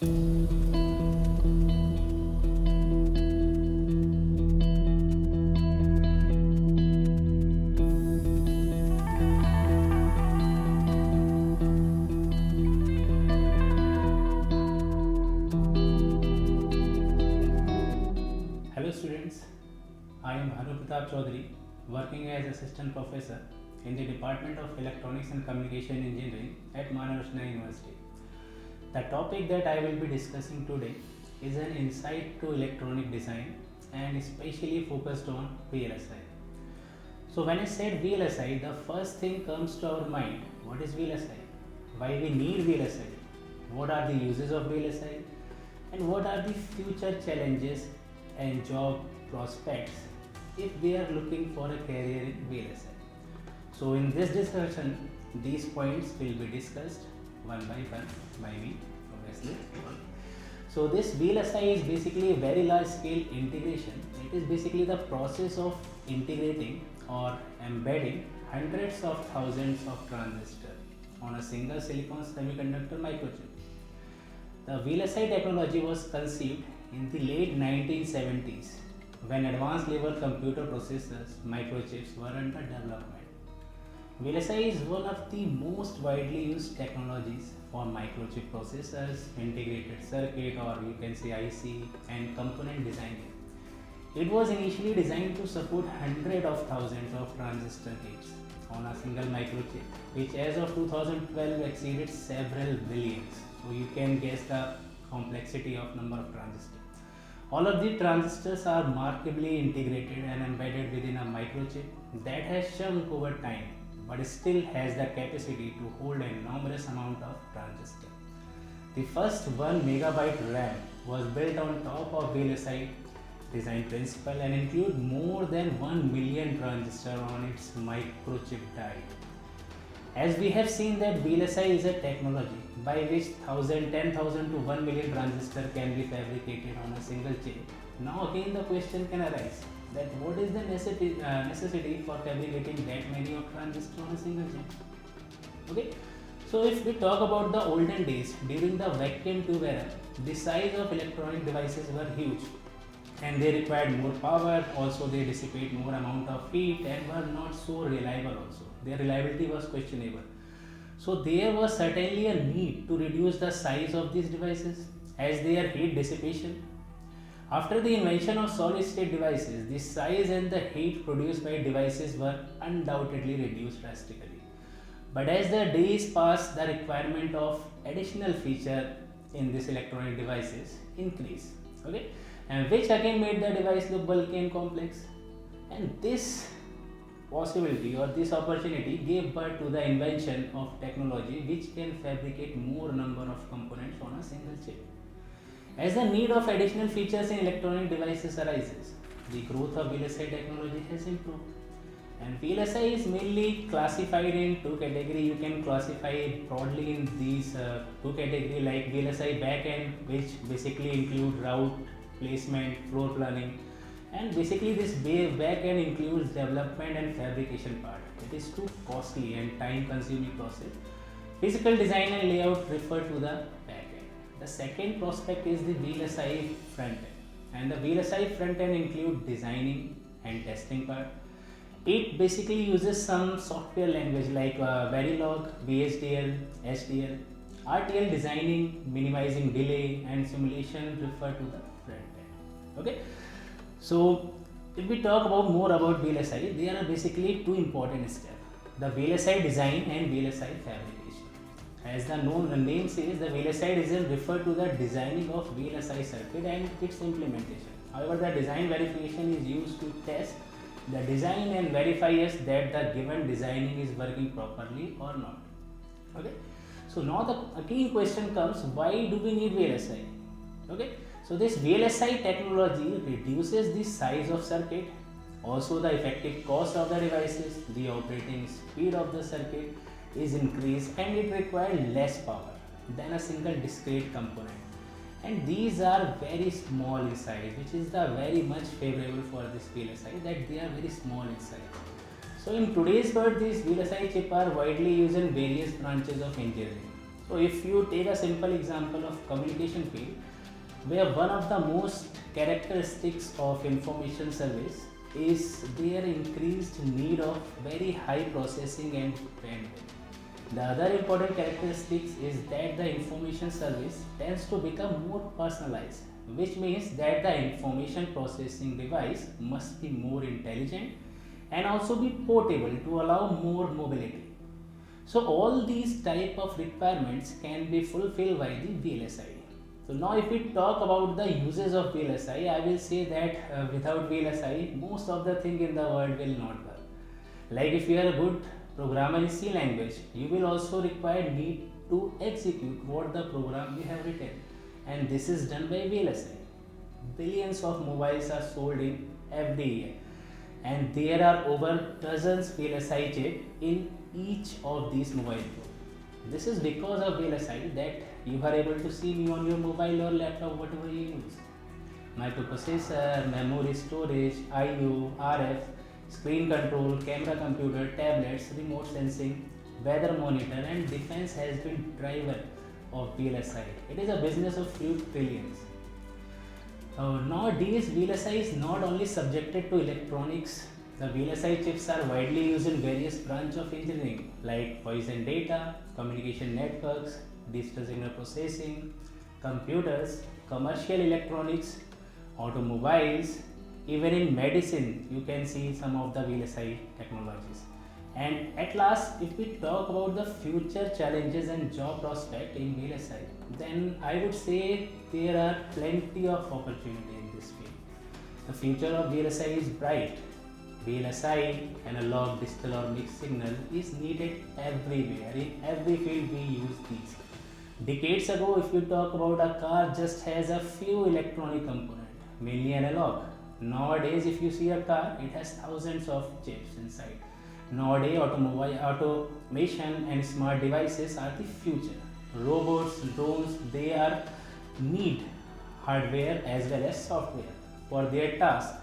Hello students, I am Bhanu Pratap Chaudhary, working as assistant professor in the Department of Electronics and Communication Engineering at Maharashtra University. The topic that I will be discussing today is an insight to electronic design and especially focused on VLSI. So when I said VLSI, the first thing comes to our mind, what is VLSI? Why we need VLSI? What are the uses of VLSI? And what are the future challenges and job prospects if we are looking for a career in VLSI. So in this discussion, these points will be discussed one by me, obviously. So this VLSI is basically a very large scale integration. It is basically the process of integrating or embedding hundreds of thousands of transistors on a single silicon semiconductor microchip. The VLSI technology was conceived in the late 1970s when advanced level computer processors, microchips were under development. VLSI is one of the most widely used technologies for microchip processors, integrated circuit or you can say IC and component designing. It was initially designed to support hundreds of thousands of transistor gates on a single microchip, which as of 2012 exceeded several billions. So you can guess the complexity of number of transistors. All of the transistors are markedly integrated and embedded within a microchip that has shrunk over time but still has the capacity to hold an enormous amount of transistors. The first 1 megabyte RAM was built on top of VLSI design principle and include more than 1 million transistors on its microchip die. As we have seen that VLSI is a technology by which 10,000 to 1 million transistor can be fabricated on a single chip. Now again the question can arise that what is the necessity for fabricating that many of transistor on a single chip? Okay, so if we talk about the olden days, during the vacuum tube era, the size of electronic devices were huge and they required more power, also they dissipate more amount of heat and were not so reliable also. Their reliability was questionable. So there was certainly a need to reduce the size of these devices as their heat dissipation. After the invention of solid state devices, the size and the heat produced by devices were undoubtedly reduced drastically. But as the days passed, the requirement of additional feature in these electronic devices increased. Okay, and which again made the device look bulky and complex. And this possibility or this opportunity gave birth to the invention of technology which can fabricate more number of components on a single chip. As the need of additional features in electronic devices arises, the growth of VLSI technology has improved. And VLSI is mainly classified in two categories. You can classify it broadly in these two categories like VLSI backend, which basically include route, placement, floor planning, and basically this backend includes development and fabrication part. It is too costly and time consuming process. Physical design and layout refer to the backend. The second prospect is the VLSI front end, and the VLSI front end include designing and testing part. It basically uses some software language like Verilog, VHDL, HDL, RTL designing, minimizing delay and simulation refer to the front end. Okay, so if we talk about more about VLSI, there are basically two important steps: the VLSI design and VLSI fabrication. As the name says, the VLSI design refer to the designing of VLSI circuit and its implementation. However, the design verification is used to test the design and verify us that the given designing is working properly or not. Okay, so now the key question comes: why do we need VLSI? Okay, so this VLSI technology reduces the size of circuit, also the effective cost of the devices, the operating speed of the circuit is increased, and it requires less power than a single discrete component. And these are very small in size, which is the very much favorable for this VLSI, that they are very small in size. So in today's world, these VLSI chips are widely used in various branches of engineering. So if you take a simple example of communication field, where one of the most characteristics of information service is their increased need of very high processing and bandwidth. The other important characteristics is that the information service tends to become more personalized, which means that the information processing device must be more intelligent and also be portable to allow more mobility. So all these type of requirements can be fulfilled by the VLSI. So now if we talk about the uses of VLSI, I will say that without VLSI, most of the thing in the world will not work. Like if you are a good programmer in C language, you will also require need to execute what the program you have written, and this is done by VLSI. Billions of mobiles are sold in every year, and there are over dozens VLSI chip in each of these mobile phones. This is because of VLSI that you are able to see me on your mobile or laptop, whatever you use. Microprocessor, memory storage, I/O, RF, screen control, camera computer, tablets, remote sensing, weather monitor, and defense has been driver of VLSI. It is a business of few trillions. Nowadays, VLSI is not only subjected to electronics. The VLSI chips are widely used in various branches of engineering like voice and data, communication networks, digital signal processing, computers, commercial electronics, automobiles, even in medicine you can see some of the VLSI technologies. And at last, if we talk about the future challenges and job prospect in VLSI, then I would say there are plenty of opportunity in this field. The future of VLSI is bright. VLSI, analog, digital or mixed signal is needed everywhere. In every field we use these. Decades ago, if you talk about a car just has a few electronic components, mainly analog. Nowadays, if you see a car, it has thousands of chips inside. Nowadays, automation and smart devices are the future. Robots, drones, they are need hardware as well as software for their tasks.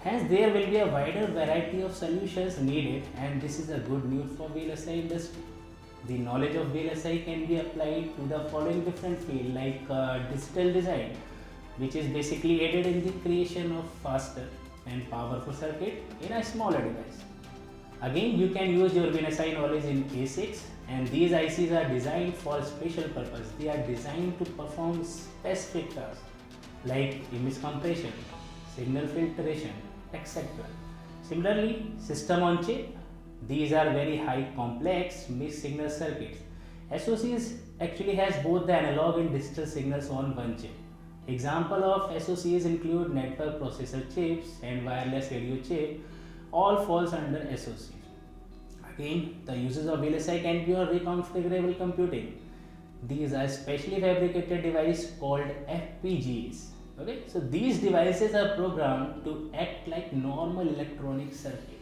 Hence, there will be a wider variety of solutions needed, and this is a good news for VLSI industry. The knowledge of VLSI can be applied to the following different fields like digital design, which is basically aided in the creation of faster and powerful circuit in a smaller device. Again, you can use your VLSI knowledge in ASICs, and these ICs are designed for special purpose. They are designed to perform specific tasks like image compression, signal filtration, etc. Similarly, system on chip, these are very high complex mixed signal circuits. SoCs actually has both the analog and digital signals on one chip. Example of SoCs include network processor chips and wireless radio chip, all falls under SoCs. Again, the uses of VLSI can be on reconfigurable computing. These are specially fabricated devices called FPGAs. Okay, so these devices are programmed to act like normal electronic circuit.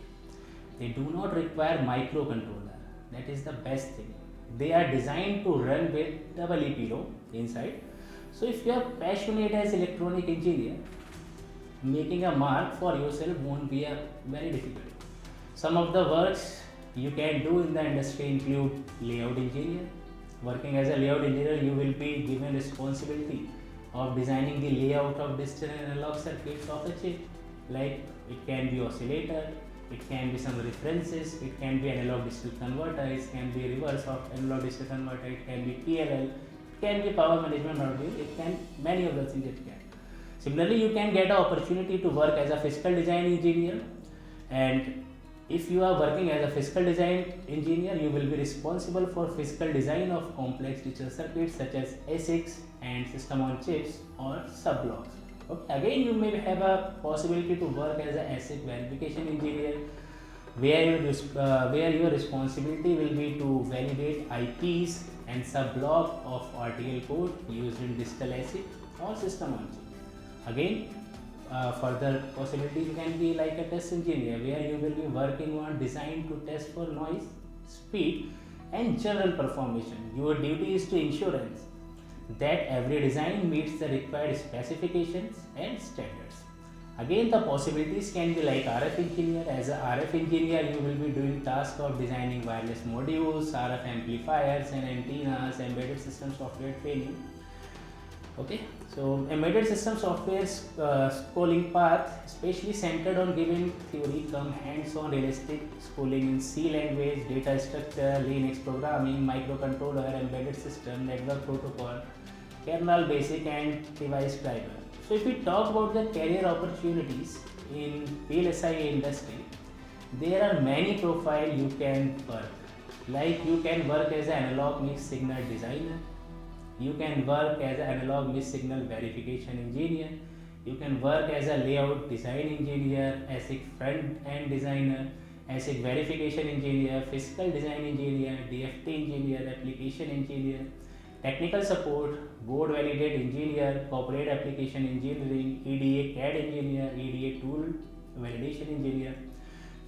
They do not require microcontroller. That is the best thing. They are designed to run with double EEPROM inside. So if you are passionate as electronic engineer, making a mark for yourself won't be a very difficult. Some of the works you can do in the industry include layout engineer. Working as a layout engineer, you will be given responsibility of designing the layout of digital and analog circuits of a chip. Like it can be oscillator, it can be some references, it can be analog digital converter, it can be reverse of analog digital converter, it can be PLL, it can be power management module, it can many of the things it can. Similarly, you can get an opportunity to work as a physical design engineer, and if you are working as a physical design engineer, you will be responsible for physical design of complex digital circuits such as ASICs and system on chips or sub-blocks. Okay. Again, you may have a possibility to work as an ASIC verification engineer, where your responsibility will be to validate IPs and sub-block of RTL code used in digital ASIC or system on chip. Again, further possibilities can be like a test engineer, where you will be working on design to test for noise, speed and general performance. Your duty is to ensure that every design meets the required specifications and standards. Again, the possibilities can be like RF engineer. As a RF engineer, you will be doing task of designing wireless modules, RF amplifiers and antennas, embedded system software training. Okay, so embedded system software schooling path especially centered on giving theory come hands-on realistic schooling in C language, data structure, Linux programming, microcontroller, embedded system, network protocol, kernel basic and device driver. So if we talk about the career opportunities in VLSI industry, there are many profiles you can work. Like you can work as an analog mixed signal designer, you can work as an analog mixed signal verification engineer, you can work as a layout design engineer, ASIC front end designer, ASIC verification engineer, physical design engineer, DFT engineer, application engineer, technical support, board validate engineer, corporate application engineering, EDA CAD engineer, EDA tool validation engineer,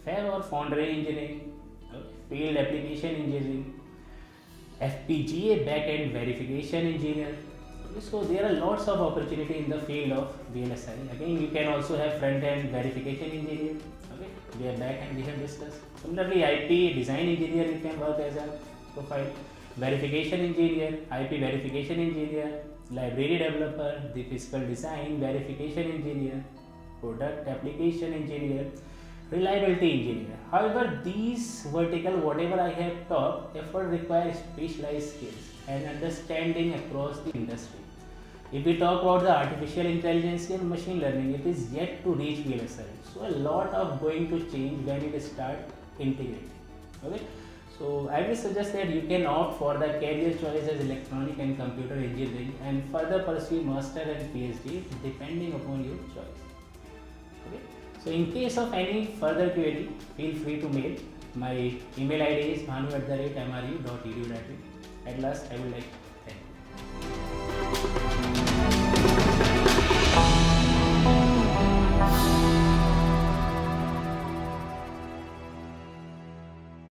fab or foundry engineering, field application engineering, FPGA backend verification engineer. Okay, so there are lots of opportunity in the field of VLSI. Again, you can also have front end verification engineer. Okay, we are back and we have discussed. Similarly, IP design engineer you can work as a profile. Verification engineer, IP verification engineer, library developer, the physical design verification engineer, product application engineer, reliability engineer. However, these vertical, whatever I have taught, effort require specialized skills and understanding across the industry. If we talk about the artificial intelligence and machine learning, it is yet to reach VLSI. So a lot of going to change when it start integrating. Okay. So I will suggest that you can opt for the career choice as electronic and computer engineering and further pursue master and PhD depending upon your choice. Okay. So in case of any further query, feel free to mail. My email ID is bhanu@mru.edu.in. At last, I would like